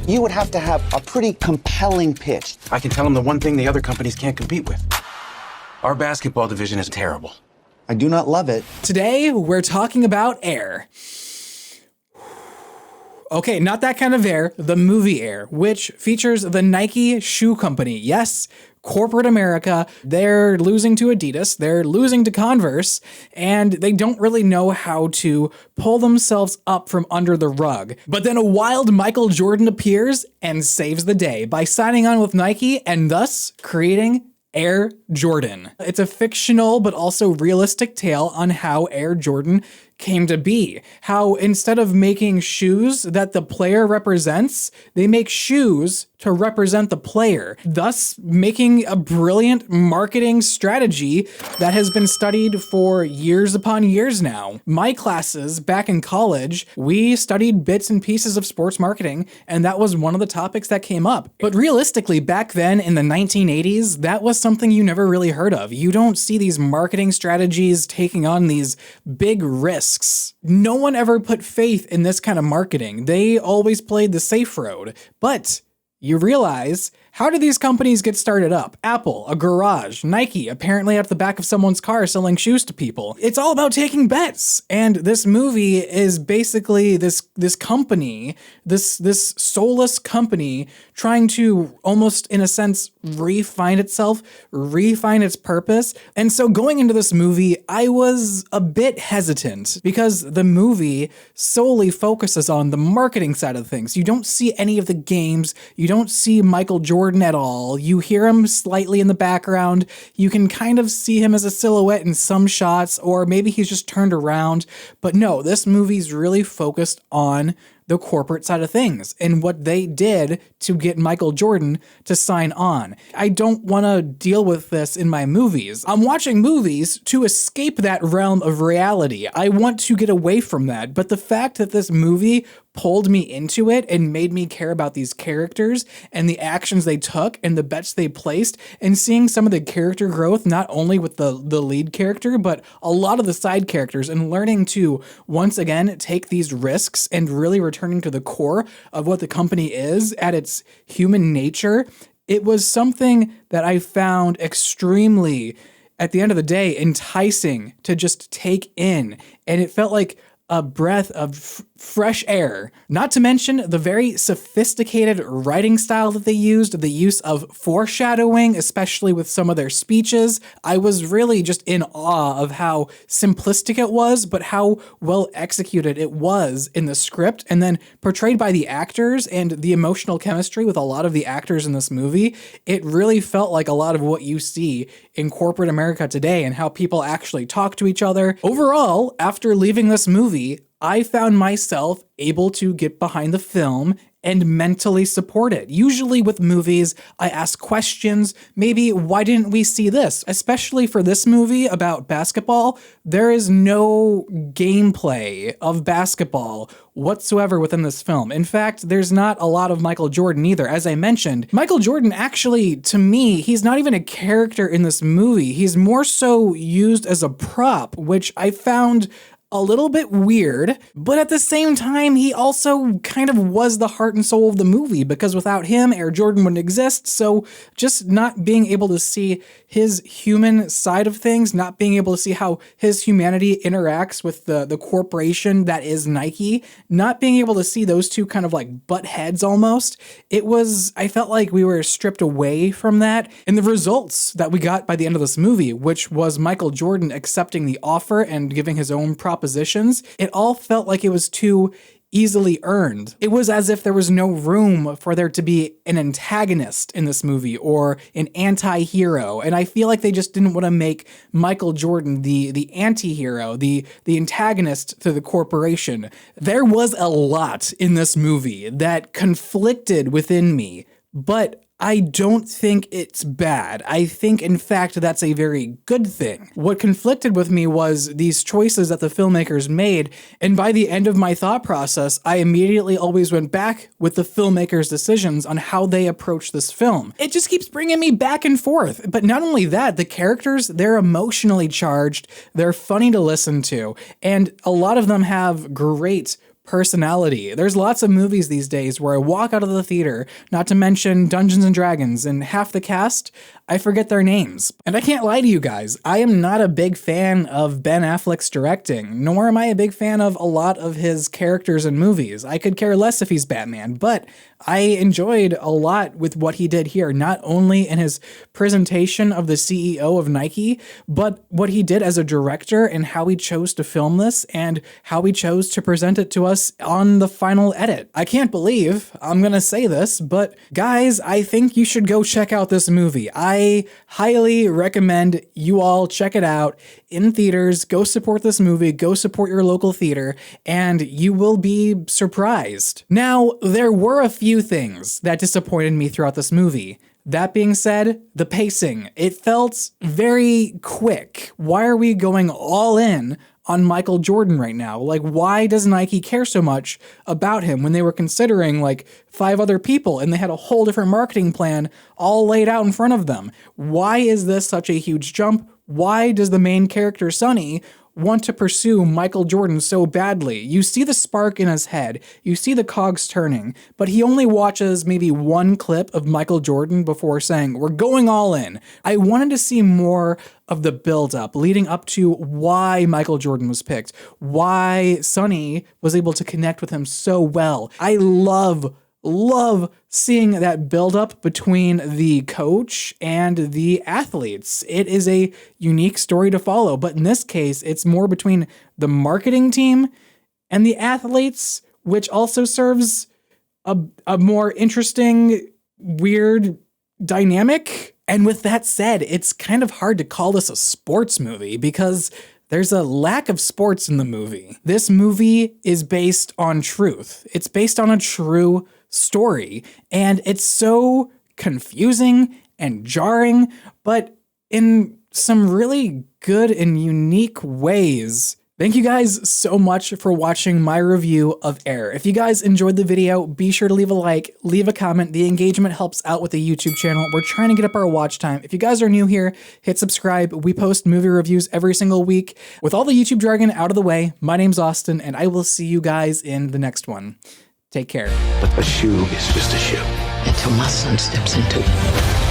you would have to have a pretty compelling pitch. I can tell them the one thing the other companies can't compete with. Our basketball division is terrible. I do not love it. Today, we're talking about Air. Okay, not that kind of Air, the movie Air, which features the Nike Shoe Company. Yes, corporate America, they're losing to Adidas, they're losing to Converse, and they don't really know how to pull themselves up from under the rug. But then a wild Michael Jordan appears and saves the day by signing on with Nike and thus creating Air Jordan. It's a fictional but also realistic tale on how Air Jordan came to be. How instead of making shoes that the player represents, they make shoes to represent the player, thus making a brilliant marketing strategy that has been studied for years upon years now. My classes back in college, we studied bits and pieces of sports marketing, and that was one of the topics that came up. But realistically, back then in the 1980s, that was something you never really heard of. You don't see these marketing strategies taking on these big risks. No one ever put faith in this kind of marketing. They always played the safe road. But you realize, how do these companies get started up? Apple, a garage, Nike, apparently at the back of someone's car selling shoes to people. It's all about taking bets. And this movie is basically this company, this soulless company trying to almost, in a sense, refine itself, refine its purpose. And so going into this movie, I was a bit hesitant because the movie solely focuses on the marketing side of things. You don't see any of the games. You don't see Michael Jordan at all. You hear him slightly in the background. You can kind of see him as a silhouette in some shots, or maybe he's just turned around. But no, this movie's really focused on the corporate side of things and what they did to get Michael Jordan to sign on. I don't want to deal with this in my movies. I'm watching movies to escape that realm of reality. I want to get away from that. But the fact that this movie pulled me into it and made me care about these characters and the actions they took and the bets they placed, and seeing some of the character growth, not only with the lead character, but a lot of the side characters, and learning to, once again, take these risks and really returning to the core of what the company is at its human nature. It was something that I found extremely, at the end of the day, enticing to just take in. And it felt like a breath of fresh air. Not to mention the very sophisticated writing style that they used, the use of foreshadowing, especially with some of their speeches. I was really just in awe of how simplistic it was, but how well executed it was in the script, and then portrayed by the actors and the emotional chemistry with a lot of the actors in this movie. It really felt like a lot of what you see in corporate America today and how people actually talk to each other. Overall, after leaving this movie, I found myself able to get behind the film and mentally support it. Usually with movies, I ask questions, maybe why didn't we see this? Especially for this movie about basketball, there is no gameplay of basketball whatsoever within this film. In fact, there's not a lot of Michael Jordan either. As I mentioned, Michael Jordan actually, to me, he's not even a character in this movie. He's more so used as a prop, which I found a little bit weird, but at the same time, he also kind of was the heart and soul of the movie, because without him, Air Jordan wouldn't exist. So just not being able to see his human side of things, not being able to see how his humanity interacts with the corporation that is Nike, not being able to see those two kind of like butt heads almost, I felt like we were stripped away from that. And the results that we got by the end of this movie, which was Michael Jordan accepting the offer and giving his own propositions, it all felt like it was too easily earned. It was as if there was no room for there to be an antagonist in this movie or an anti-hero. And I feel like they just didn't want to make Michael Jordan the anti-hero, the antagonist to the corporation. There was a lot in this movie that conflicted within me, but I don't think it's bad. I think, in fact, that's a very good thing. What conflicted with me was these choices that the filmmakers made, and by the end of my thought process, I immediately always went back with the filmmakers' decisions on how they approach this film. It just keeps bringing me back and forth. But not only that, the characters, they're emotionally charged, they're funny to listen to, and a lot of them have great personality. There's lots of movies these days where I walk out of the theater, not to mention Dungeons and Dragons, and half the cast, I forget their names. And I can't lie to you guys, I am not a big fan of Ben Affleck's directing, nor am I a big fan of a lot of his characters in movies. I could care less if he's Batman, but I enjoyed a lot with what he did here, not only in his presentation of the CEO of Nike, but what he did as a director and how he chose to film this and how he chose to present it to us on the final edit. I can't believe I'm gonna say this, but guys, I think you should go check out this movie. I highly recommend you all check it out in theaters. Go support this movie, go support your local theater, and you will be surprised. Now, there were a few things that disappointed me throughout this movie. That being said, the pacing, it felt very quick. Why are we going all in on Michael Jordan right now? Like, why does Nike care so much about him when they were considering like 5 other people and they had a whole different marketing plan all laid out in front of them? Why is this such a huge jump? Why does the main character, Sonny, want to pursue Michael Jordan so badly? You see the spark in his head, you see the cogs turning, but he only watches maybe one clip of Michael Jordan before saying, we're going all in. I wanted to see more of the build-up leading up to why Michael Jordan was picked, why Sonny was able to connect with him so well. I love seeing that build-up between the coach and the athletes. It is a unique story to follow, but in this case, it's more between the marketing team and the athletes, which also serves a more interesting, weird dynamic. And with that said, it's kind of hard to call this a sports movie because there's a lack of sports in the movie. This movie is based on truth. It's based on a true story, and it's so confusing and jarring, but in some really good and unique ways. Thank you guys so much for watching my review of Air. If you guys enjoyed the video, be sure to leave a like, leave a comment. The engagement helps out with the YouTube channel. We're trying to get up our watch time. If you guys are new here, hit subscribe. We post movie reviews every single week. With all the YouTube jargon out of the way, my name's Austin, and I will see you guys in the next one. Take care. But a shoe is just a shoe. Until my son steps into it.